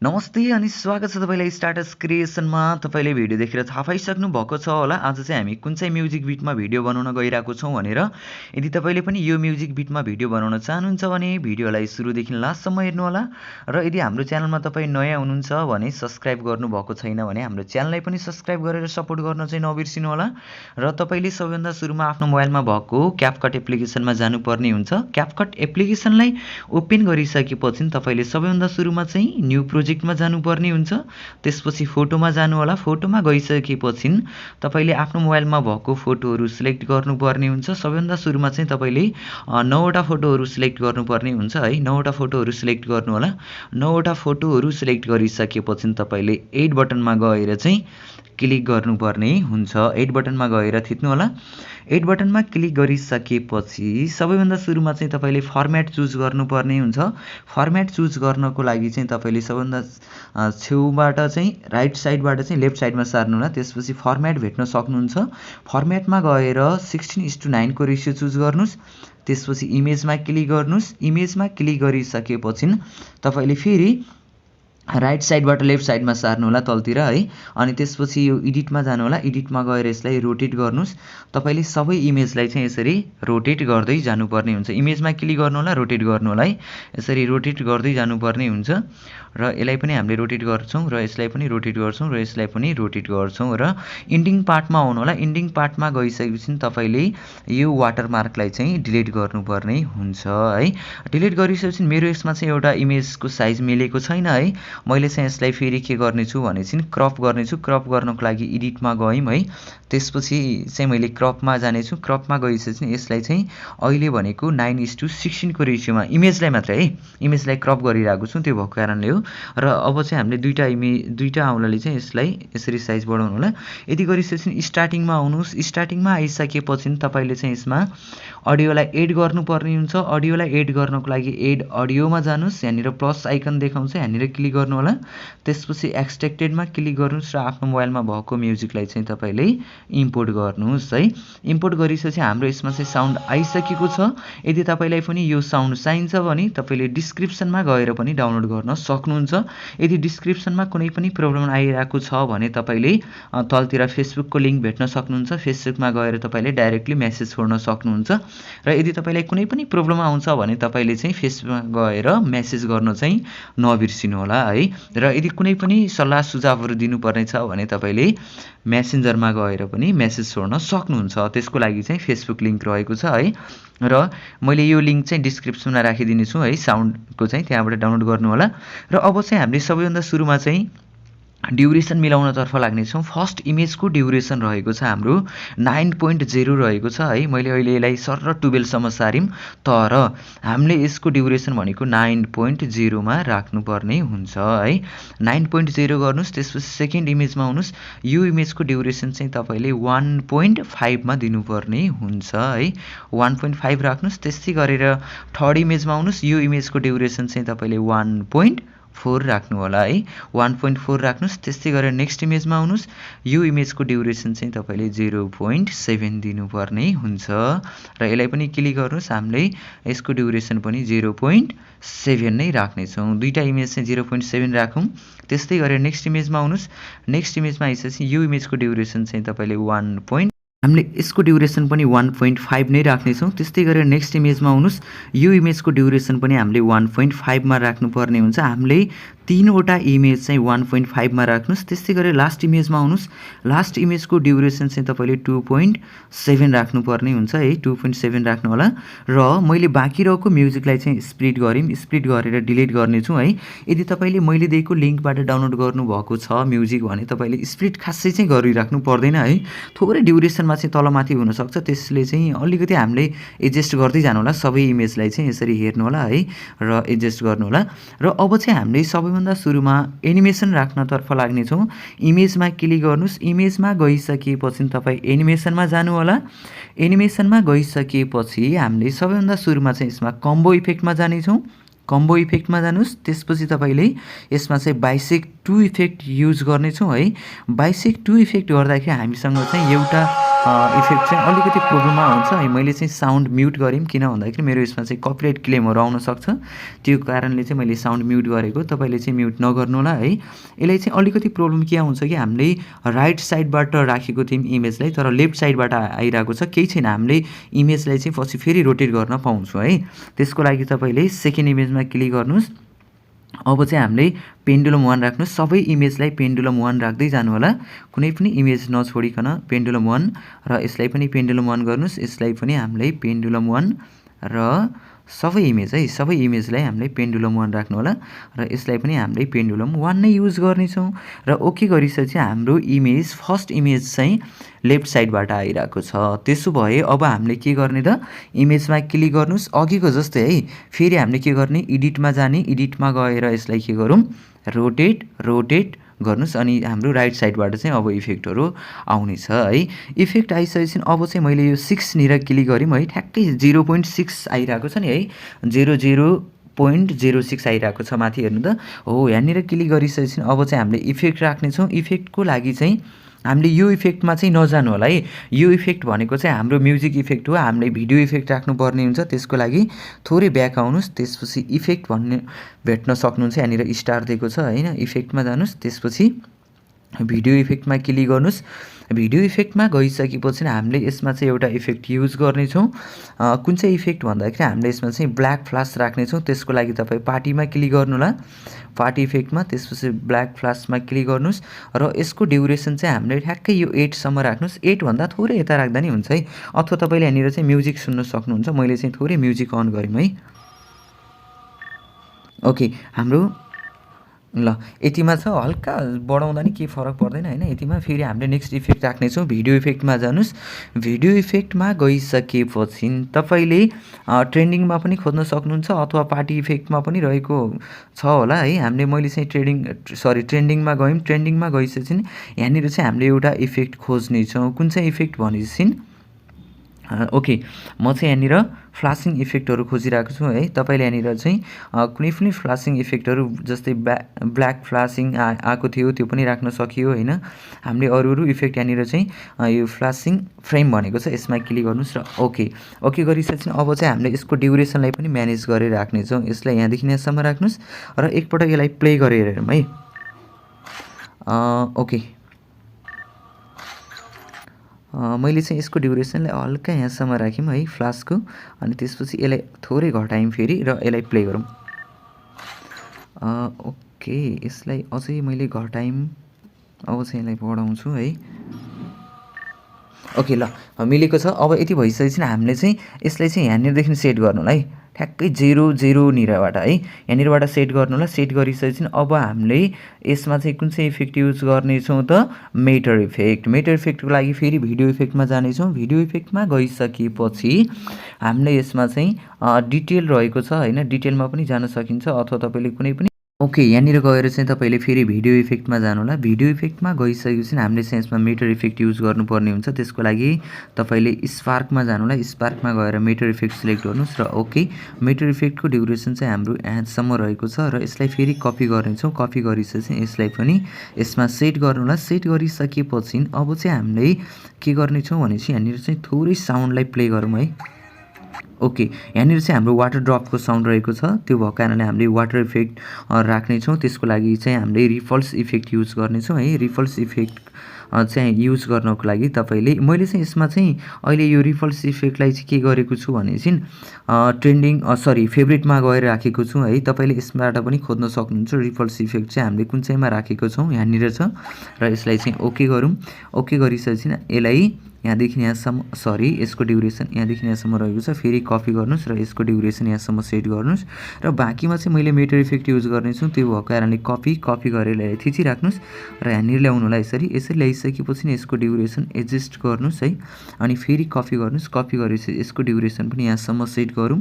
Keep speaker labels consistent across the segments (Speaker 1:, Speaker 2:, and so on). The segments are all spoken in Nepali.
Speaker 1: नमस्ते अनि स्वागत छ तपाईलाई स्टार्टस क्रिएसनमा। तपाईले भिडियो देखेर थाहा पाइसक्नु भएको छ होला आज चाहिँ हामी कुन चाहिँ म्युजिक बिटमा भिडियो बनाउन गइरहेको छौं भनेर। यदि तपाईले पनि यो म्युजिक बिटमा भिडियो बनाउन चाहनुहुन्छ भने भिडियोलाई सुरुदेखि लास्टसम्म हेर्नु होला। र यदि हाम्रो च्यानलमा तपाई नयाँ हुनुहुन्छ भने सब्स्क्राइब गर्नु भएको छैन भने हाम्रो च्यानललाई पनि सब्स्क्राइब गरेर सपोर्ट गर्न चाहिँ नबिर्सिनु होला। र तपाईले सबैभन्दा सुरुमा आफ्नो मोबाइलमा भएको क्यापकट एप्लिकेसनमा जानुपर्ने हुन्छ। क्यापकट एप्लिकेसनलाई ओपन गरिसकेपछि तपाईले सबैभन्दा सुरुमा चाहिँ न्यू प्रोजेक्टमा जानुपर्ने हुन्छ। त्यसपछि फोटोमा जानु होला। फोटोमा गइसकेपछि तपाईले आफ्नो मोबाइलमा भएको फोटोहरु सिलेक्ट गर्नुपर्ने हुन्छ। सबैभन्दा सुरुमा चाहिँ तपाईले 9 वटा फोटोहरु सिलेक्ट गर्नुपर्ने हुन्छ है। 9 वटा फोटोहरु सिलेक्ट गर्नु होला। 9 वटा फोटोहरु सिलेक्ट गरिसकेपछि तपाईले एड बटनमा गएर चाहिँ क्लिक गर्नुपर्ने हुन्छ। एड बटनमा गएर थिच्नु होला। एड बटनमा क्लिक गरिसकेपछि सबैभन्दा सुरुमा चाहिँ तपाईले फर्मेट चुज गर्नुपर्ने हुन्छ। फर्मेट चुज गर्नको लागि चाहिँ तपाईले सबैभन्दा छेउबाट चाहिँ राइट साइडबाट चाहिँ लेफ्ट साइडमा सार्नु होला। त्यसपछि फर्मेट भेट्न सक्नुहुन्छ। फर्मेटमा गएर 16:9 को रेशियो चुज गर्नुस्। त्यसपछि इमेजमा क्लिक गर्नुस्। इमेजमा क्लिक गरिसकेपछि तपाईले फेरि राइट साइडबाट लेफ्ट साइडमा सार्नु होला तलतिर है। अनि त्यसपछि यो एडिटमा जानु होला। एडिटमा गएर यसलाई रोटेट गर्नुस्। तपाईले सबै इमेजलाई चाहिँ यसरी रोटेट गर्दै जानुपर्ने हुन्छ। इमेजमा क्लिक गर्नु होला, रोटेट गर्नु होला है। यसरी रोटेट गर्दै जानुपर्ने हुन्छ। र यसलाई पनि हामीले रोटेट गर्छौं र यसलाई पनि रोटेट गर्छौं र यसलाई पनि रोटेट गर्छौं र इन्डिङ पार्टमा आउनु होला। इन्डिङ पार्टमा गइसकेपछि तपाईले यो वाटरमार्कलाई चाहिँ डिलिट गर्नुपर्ने हुन्छ है। डिलिट गरिसकेपछि मेरो यसमा चाहिँ एउटा इमेजको साइज मिलेको छैन है। मैले चाहिँ यसलाई फेरि के गर्ने छु भने चाहिँ क्रप गर्ने छु। क्रप गर्नको लागि एडिटमा गयौं है। त्यसपछि चाहिँ मैले क्रपमा जाने छु। क्रपमा गइसकेपछि यसलाई चाहिँ अहिले भनेको 9:16 को रेशियोमा इमेजलाई मात्र है। इमेजलाई क्रप गरिरहेको छु त्यो भएको कारणले हो। र अब चाहिँ हामीले दुईटा औँलाले चाहिँ यसलाई यसरी साइज बढाउनु होला। यदि गरिसकेपछि स्टार्टिङमा आउनुस्। स्टार्टिङमा आइसकेपछि तपाईले चाहिँ यसमा अडियोलाई एड गर्नुपर्ने हुन्छ। अडियोलाई एड गर्नको लागि एड अडियोमा जानुस्। यहाँनिर प्लस आइकन देखाउँछ, यहाँनिर क्लिक गर्नु होला। त्यसपछि एक्सट्र्याक्टेडमा क्लिक गर्नुस् र आफ्नो मोबाइलमा भएको म्युजिकलाई चाहिँ तपाईले इम्पोर्ट गर्नुस् है। इम्पोर्ट गरिसकेपछि हाम्रो यसमा चाहिँ साउन्ड आइसकेको छ। यदि तपाईलाई पनि यो साउन्ड चाहिन्छ भने तपाईले डिस्क्रिप्सनमा गएर पनि डाउनलोड गर्न सक्नुहुन्छ। यदि डिस्क्रिप्सनमा कुनै पनि प्रब्लम आइरहेको छ भने तपाईले तलतिर फेसबुकको लिंक भेट्न सक्नुहुन्छ। फेसबुकमा गएर तपाईले डाइरेक्टली मेसेज छोड्न सक्नुहुन्छ। र यदि तपाईलाई कुनै पनि प्रब्लम आउँछ भने तपाईले चाहिँ फेसबुकमा गएर मेसेज गर्न चाहिँ नबिर्सिनु होला है। र यदि कुनै पनि सल्लाह सुझावहरु दिनुपर्ने छ भने तपाईले मेसेन्जरमा गएर पनि मेसेज छोड्न सक्नुहुन्छ। त्यसको लागि चाहिँ फेसबुक लिंक रहेको छ है। र मैले यो लिंक चाहिँ डिस्क्रिप्सनमा राखिदिने छु है। साउन्डको चाहिँ त्यहाँबाट डाउनलोड गर्नु होला। र अब चाहिँ हामीले सबैभन्दा सुरुमा चाहिँ ड्युरेसन मिलाउनतर्फ लाग्नेछौँ। फर्स्ट इमेजको ड्युरेसन रहेको छ हाम्रो 9.0 रहेको छ है। मैले अहिले यसलाई सर 12 सम्म सारिम तर हामीले यसको ड्युरेसन भनेको 9.0 मा राख्नुपर्ने हुन्छ है। 9.0 गर्नुस्। त्यसपछि सेकेन्ड इमेजमा आउनुस्। यो इमेजको ड्युरेसन चाहिँ तपाईले 1.5 मा दिनुपर्ने हुन्छ है। 1.5 राख्नुस्। त्यसै गरेर थर्ड इमेजमा आउनुस्। यो इमेजको ड्युरेसन चाहिँ तपाईले 1.4 राख्नु होला है। 1.4 राख्नुस्। त्यसै गरेर नेक्स्ट इमेजमा आउनुस्। यो इमेजको ड्युरेसन चाहिँ तपाईले 0.7 दिनुपर्ने हुन्छ र यसलाई पनि क्लिक गर्नुस्। हामीले यसको ड्युरेसन पनि 0.7 नै राख्ने छौं। दुईटा इमेज चाहिँ 0.7 राखौं। त्यस्तै गरेर नेक्स्ट इमेजमा आउनुस्। नेक्स्ट इमेजमा आइसकेपछि यो इमेजको ड्युरेसन चाहिँ तपाईले हामीले यसको ड्युरेसन पनि 1.5 नै राख्ने छौं। त्यस्तै गरेर नेक्स्ट इमेजमा आउनुस्। यो इमेजको ड्युरेसन पनि हामीले 1.5 मा राख्नुपर्ने हुन्छ। हामीले तीनवटा इमेज चाहिँ 1.5 मा राख्नुस्। त्यस्तै गरेर लास्ट इमेजमा आउनुस्। लास्ट इमेजको ड्युरेसन चाहिँ तपाईले 2.7 राख्नुपर्ने हुन्छ है। 2.7 राख्नु होला। र मैले बाँकी रहेको म्युजिकलाई चाहिँ स्प्लिट गरिम। स्प्लिट गरेर डिलिट गर्ने छु है। यदि तपाईले मैले दिएको लिंकबाट डाउनलोड गर्नु भएको छ म्युजिक भने तपाईले स्प्लिट खासै चाहिँ गरिराख्नु पर्दैन है। थोरै ड्युरेसनमा चाहिँ तलमाथि हुन सक्छ। त्यसले चाहिँ अलिकति हामीले एडजस्ट गर्दै जानु होला। सबै इमेजलाई चाहिँ यसरी हेर्नु होला है र एडजस्ट गर्नु होला। र अब चाहिँ हामीले सबैभन्दा सुरुमा एनिमेसन राख्नतर्फ लाग्ने छौं। इमेजमा क्लिक गर्नुस्। इमेजमा गइसकेपछि तपाई एनिमेसनमा जानु होला। एनिमेसनमा गइसकेपछि हामीले सबैभन्दा सुरुमा चाहिँ यसमा कम्बो इफेक्टमा जाने छौं। कम्बो इफेक्टमा जानुस्। त्यसपछि तपाईले यसमा चाहिँ बाइसेक्ट 2 इफेक्ट युज गर्ने छौं है। बाइसेक्ट 2 इफेक्ट गर्दाखेरि हामीसँग चाहिँ एउटा इफेक्ट चाहिँ अलिकति प्रोब्लममा आउँछ है। मैले चाहिँ साउन्ड म्युट गरेँ, किन भन्दाखेरि मेरो यसमा चाहिँ कपिराइट क्लेमहरू आउन सक्छ, त्यो कारणले चाहिँ मैले साउन्ड म्युट गरेको। तपाईँले चाहिँ म्युट नगर्नु होला है। यसलाई चाहिँ अलिकति प्रब्लम के आउँछ कि हामीले राइट साइडबाट राखेको थियौँ इमेजलाई, तर लेफ्ट साइडबाट आइरहेको छ। केही छैन, हामीले इमेजलाई चाहिँ पछि फेरि रोटेट गर्न पाउँछौँ है। त्यसको लागि तपाईँले सेकेन्ड इमेजमा क्लिक गर्नुहोस्। अब चाहिँ हामीले पेन्डुलम 1 राख्नुहोस्। सबै इमेजलाई पेन्डुलम 1 राख्दै जानु होला, कुनै पनि इमेज नछोडिकन पेन्डुलम 1, र यसलाई पनि पेन्डुलम 1 गर्नुहोस्। यसलाई पनि हामीले पेन्डुलम 1 र सबै इमेज है, सबै इमेजलाई हामीले पेन्डुलम 1 राख्नु होला, र यसलाई पनि हामीले पेन्डुलम 1 नै युज गर्नेछौँ। र ओके गरिसकेपछि हाम्रो इमेज फर्स्ट इमेज चाहिँ लेफ्ट साइडबाट आइरहेको छ। त्यसो भए अब हामीले के गर्ने त, इमेजमा क्लिक गर्नुहोस् अघिको जस्तै है। फेरि हामीले के गर्ने, एडिटमा जाने, एडिटमा गएर यसलाई के गरौँ, रोटेट गर्नुहोस्, अनि हाम्रो राइट साइडबाट चाहिँ अब इफेक्टहरू आउनेछ है। इफेक्ट आइसकेपछि अब चाहिँ मैले यो 6 निर क्लिक गरेँ है, ठ्याक्कै 0.6 आइरहेको छ नि है, 0.06 आइरहेको छ माथि, हेर्नु त हो। यहाँनिर क्लिक गरिसकेपछि अब चाहिँ हामीले इफेक्ट राख्नेछौँ। इफेक्टको लागि चाहिँ हामीले यो इफेक्टमा चाहिँ नजानु होला है। यो इफेक्ट भनेको चाहिँ हाम्रो म्युजिक इफेक्ट हो, हामीले भिडियो इफेक्ट राख्नुपर्ने हुन्छ। त्यसको लागि थोरै ब्याक आउनुहोस्, त्यसपछि इफेक्ट भन्ने भेट्न सक्नुहुन्छ। यहाँनिर स्टार दिएको छ होइन, इफेक्टमा जानुहोस्, त्यसपछि भिडियो इफेक्टमा क्लिक गर्नुहोस्। भिडियो इफेक्टमा गइसकेपछि हामीले यसमा चाहिँ एउटा इफेक्ट युज गर्नेछौँ। कुन चाहिँ इफेक्ट भन्दाखेरि हामीले यसमा चाहिँ ब्ल्याक फ्ल्यास राख्नेछौँ। त्यसको लागि तपाईँ पार्टीमा क्लिक गर्नु होला, पार्टी इफेक्टमा, त्यसपछि ब्ल्याक फ्ल्यासमा क्लिक गर्नुहोस्, र यसको ड्युरेसन चाहिँ हामीले ठ्याक्कै यो 8 सम्म राख्नुहोस्। 8 भन्दा थोरै यता राख्दा नि हुन्छ है, अथवा तपाईँले यहाँनिर चाहिँ म्युजिक सुन्न सक्नुहुन्छ। मैले चाहिँ थोरै म्युजिक अन गरेँ है। ओके, हाम्रो ल यतिमा छ, हल्का बढाउँदा नि केही फरक पर्दैन होइन। यतिमा फेरि हामीले नेक्स्ट इफेक्ट राख्नेछौँ। भिडियो इफेक्टमा जानुहोस्। भिडियो इफेक्टमा गइसकेपछि तपाईँले ट्रेन्डिङमा पनि खोज्न सक्नुहुन्छ, अथवा पार्टी इफेक्टमा पनि रहेको छ होला है। मैले चाहिँ ट्रेन्डिङमा गयौँ। ट्रेन्डिङमा गइसकेपछि यहाँनिर चाहिँ हामीले एउटा इफेक्ट खोज्नेछौँ। कुन चाहिँ इफेक्ट भनेपछि ओके, म चाहिँ यहाँनिर फ्लासिङ इफेक्टहरू खोजिरहेको छु है। तपाईँले यहाँनिर चाहिँ कुनै पनि फ्लासिङ इफेक्टहरू, जस्तै ब्ल्याक फ्लासिङ आएको थियो, त्यो पनि राख्न सकियो होइन। हामीले अरू इफेक्ट यहाँनिर चाहिँ यो फ्लासिङ फ्रेम भनेको छ, यसमा क्लिक गर्नुहोस्, र ओके गरिसकेपछि अब चाहिँ हामीले यसको ड्युरेसनलाई पनि म्यानेज गरेर राख्नेछौँ। यसलाई यहाँदेखि यहाँसम्म राख्नुहोस्, र एकपटक यसलाई प्ले गरेर हेरौँ है। ओके, मैले चाहिँ यसको ड्युरेसनलाई हल्का यहाँसम्म राख्यौँ है फ्लासको, अनि त्यसपछि यसलाई थोरै घटायौँ फेरि, र यसलाई प्ले गरौँ। ओके, यसलाई अझै मैले घटायौँ, अब चाहिँ यसलाई बढाउँछु है। ओके, ल मिलेको छ। अब यति भइसकेपछि हामीले चाहिँ यसलाई चाहिँ यहाँनिरदेखि सेट गर्नु होला है, ठ्याक्कै 0 निरबाट है, यहाँनिरबाट सेट गर्नु होला। सेट गरिसकेपछि अब हामीले यसमा चाहिँ कुन चाहिँ इफेक्ट युज गर्नेछौँ त, मेटर इफेक्ट। मेटर इफेक्टको लागि फेरि भिडियो इफेक्टमा जानेछौँ। भिडियो इफेक्टमा गइसकेपछि हामीले यसमा चाहिँ डिटेल रहेको छ होइन, डिटेलमा पनि जान सकिन्छ, अथवा तपाईँले कुनै पनि ओके, यहाँनिर गएर चाहिँ तपाईँले फेरि भिडियो इफेक्टमा जानु होला। भिडियो इफेक्टमा गइसकेपछि हामीले चाहिँ यसमा मेटर इफेक्ट युज गर्नुपर्ने हुन्छ। त्यसको लागि तपाईँले स्पार्कमा जानु होला। स्पार्कमा गएर मेटर इफेक्ट सिलेक्ट गर्नुहोस्, र ओके, मेटर इफेक्टको ड्युरेसन चाहिँ हाम्रो यहाँसम्म रहेको छ, र यसलाई फेरि कपी गर्नेछौँ। कपी गरिसकेपछि यसलाई पनि यसमा सेट गर्नु होला। सेट गरिसकेपछि अब चाहिँ हामीले के गर्नेछौँ भनेपछि यहाँनिर चाहिँ थोरै साउन्डलाई प्ले गरौँ है। ओके, यहाँनिर चाहिँ हाम्रो वाटर ड्रपको साउन्ड रहेको छ, त्यो भएको कारणले हामीले वाटर इफेक्ट राख्नेछौँ। त्यसको लागि चाहिँ हामीले रिफल्स इफेक्ट युज गर्नेछौँ है। रिफल्स इफेक्ट चाहिँ युज गर्नको लागि मैले चाहिँ यसमा चाहिँ अहिले यो रिफल्स इफेक्टलाई चाहिँ के गरेको छु भनेपछि फेभरेटमा गएर राखेको छु है। तपाईँले यसबाट पनि खोज्न सक्नुहुन्छ। रिफल्स इफेक्ट चाहिँ हामीले कुन चाहिँमा राखेको छौँ, यहाँनिर छ, र यसलाई चाहिँ ओके गरौँ। ओके गरिसकेपछि यसलाई यहाँदेखि यहाँसम्म, यसको ड्युरेसन यहाँदेखि यहाँसम्म रहेको छ। फेरि कपी गर्नुहोस्, र यसको ड्युरेसन यहाँसम्म सेट गर्नुहोस्, र बाँकीमा चाहिँ मैले मेटर इफेक्ट युज गर्नेछु। त्यो भएको कारणले कपी गरेर थिचिराख्नुहोस्, र यहाँनिर ल्याउनु होला। यसरी ल्याइसकेपछि यसको ड्युरेसन एडजस्ट गर्नुहोस् है, अनि फेरि कपी गर्नुहोस्। कपी गरेपछि यसको ड्युरेसन पनि यहाँसम्म सेट गरौँ,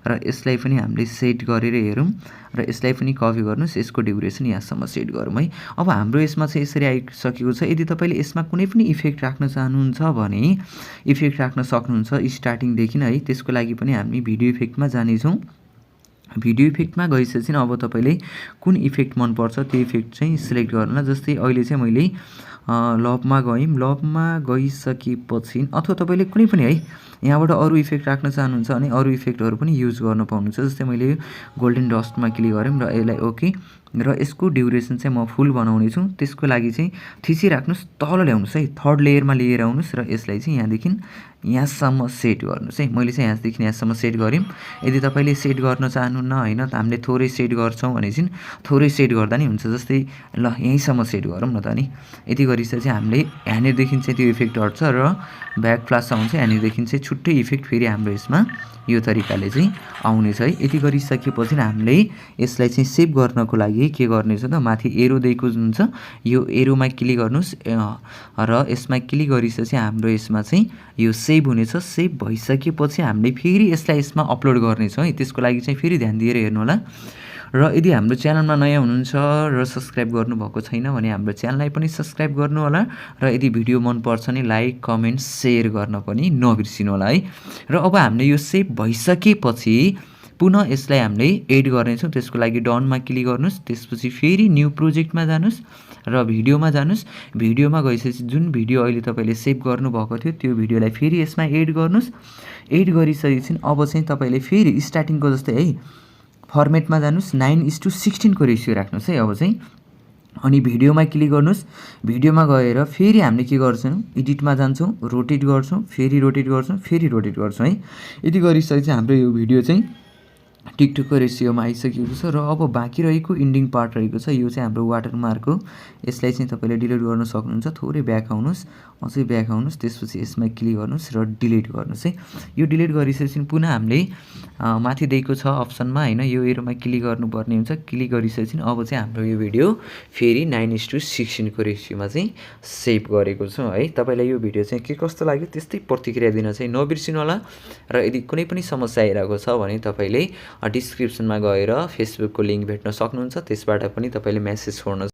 Speaker 1: र यसलाई पनि हामीले सेट गरेर हेरौँ, र यसलाई पनि कपी गर्नुहोस्। यसको ड्युरेसन यहाँसम्म सेट गरौँ है। अब हाम्रो यसमा चाहिँ यसरी आइसकेको छ। यदि तपाईँले यसमा कुनै पनि इफेक्ट राख्न चाहनुहुन्छ भने इफेक्ट राख्न सक्नुहुन्छ स्टार्टिङदेखि है। त्यसको लागि पनि हामी भिडियो इफेक्टमा जानेछौँ। भिडियो इफेक्टमा गइसकेपछि अब तपाईँले कुन इफेक्ट मनपर्छ त्यो इफेक्ट चाहिँ सिलेक्ट गर्नु होला। जस्तै अहिले चाहिँ मैले लभमा गयौँ। लभमा गइसकेपछि अथवा तपाईँले कुनै पनि है यहाँबाट अरू इफेक्ट राख्न चाहनुहुन्छ भने अरू इफेक्टहरू पनि युज गर्न पाउनुहुन्छ। जस्तै मैले गोल्डन डस्टमा क्लिक गरेँ र यसलाई ओके र यसको ड्युरेसन चाहिँ म फुल बनाउने छु। त्यसको लागि चाहिँ थिचिराख्नुहोस्, तल ल्याउनुहोस् है, थर्ड लेयरमा लिएर आउनुहोस् र यसलाई चाहिँ यहाँदेखि यहाँसम्म सेट गर्नुहोस् है। मैले चाहिँ यहाँदेखि यहाँसम्म सेट गरेँ। यदि तपाईँले सेट गर्न चाहनुहुन्न होइन त हामीले थोरै सेट गर्छौँ भने चाहिँ थोरै सेट गर्दा नि हुन्छ। जस्तै ल यहीँसम्म सेट गरौँ न त नि। यति गरिसकेपछि हामीले यहाँनिरदेखि चाहिँ त्यो इफेक्ट हट्छ र ब्याक फ्ल्यास आउँछ। यहाँनिरदेखि चाहिँ छुट्टै इफेक्ट फेरि हाम्रो यसमा यो तरिकाले चाहिँ आउनेछ है। यति गरिसकेपछि हामीले यसलाई चाहिँ सेभ गर्नको लागि के गर्नेछ त माथि एरो दिएको हुन्छ, यो एरोमा क्लिक गर्नुहोस् र यसमा क्लिक गरिसकेपछि हाम्रो यसमा चाहिँ यो सेभ हुनेछ। सेभ भइसकेपछि हामीले फेरि यसलाई यसमा अपलोड गर्नेछौँ है। त्यसको लागि चाहिँ फेरि ध्यान दिएर हेर्नु होला। र यदि हाम्रो च्यानलमा नयाँ हुनुहुन्छ र सब्सक्राइब गर्नुभएको छैन भने हाम्रो च्यानललाई पनि सब्सक्राइब गर्नु होला र यदि भिडियो मनपर्छ भने लाइक कमेन्ट सेयर गर्न पनि नबिर्सिनु होला है। र अब हामीले यो सेभ भइसकेपछि पुनः यसलाई हामीले एड गर्नेछौँ। त्यसको लागि डनमा क्लिक गर्नुहोस्, त्यसपछि फेरि न्यू प्रोजेक्टमा जानुहोस् र भिडियोमा जानुहोस्। भिडियोमा गइसकेपछि जुन भिडियो अहिले तपाईँले सेभ गर्नुभएको थियो त्यो भिडियोलाई फेरि यसमा एड गर्नुहोस्। एड गरिसकेपछि अब चाहिँ तपाईँले फेरि स्टार्टिङको जस्तै है फर्मेटमा जानुहोस्, 9:16 को रेसियो राख्नुहोस् है अब चाहिँ। अनि भिडियोमा क्लिक गर्नुहोस्। भिडियोमा गएर फेरि हामीले के गर्छौँ, एडिटमा जान्छौँ, रोटेट गर्छौँ, फेरि रोटेट गर्छौँ, फेरि रोटेट गर्छौँ है। यति गरिसकेपछि हाम्रो यो भिडियो चाहिँ टिकटकको रेसियोमा आइसकेको छ। र अब बाँकी रहेको इन्डिङ पार्ट रहेको छ, यो चाहिँ हाम्रो वाटरमार्क हो। यसलाई चाहिँ तपाईँले डिलिट गर्न सक्नुहुन्छ। थोरै ब्याक आउनुहोस्, अझै ब्याक आउनुहोस्, त्यसपछि यसमा क्लिक गर्नुहोस् र डिलिट गर्नुहोस् है। यो डिलिट गरिसकेपछि पुनः हामीले माथि दिएको छ अप्सनमा होइन, यो एरोमा क्लिक गर्नुपर्ने हुन्छ। क्लिक गरिसकेपछि अब चाहिँ हाम्रो यो भिडियो फेरि 9:16 को रेसियोमा चाहिँ सेभ गरेको छु है। तपाईँलाई यो भिडियो चाहिँ के कस्तो लाग्यो त्यस्तै प्रतिक्रिया दिन चाहिँ नबिर्सिनु होला। र यदि कुनै पनि समस्या आइरहेको छ भने तपाईँले डिस्क्रिप्सनमा गएर फेसबुकको लिङ्क भेट्न सक्नुहुन्छ, त्यसबाट पनि तपाईँले मेसेज छोड्न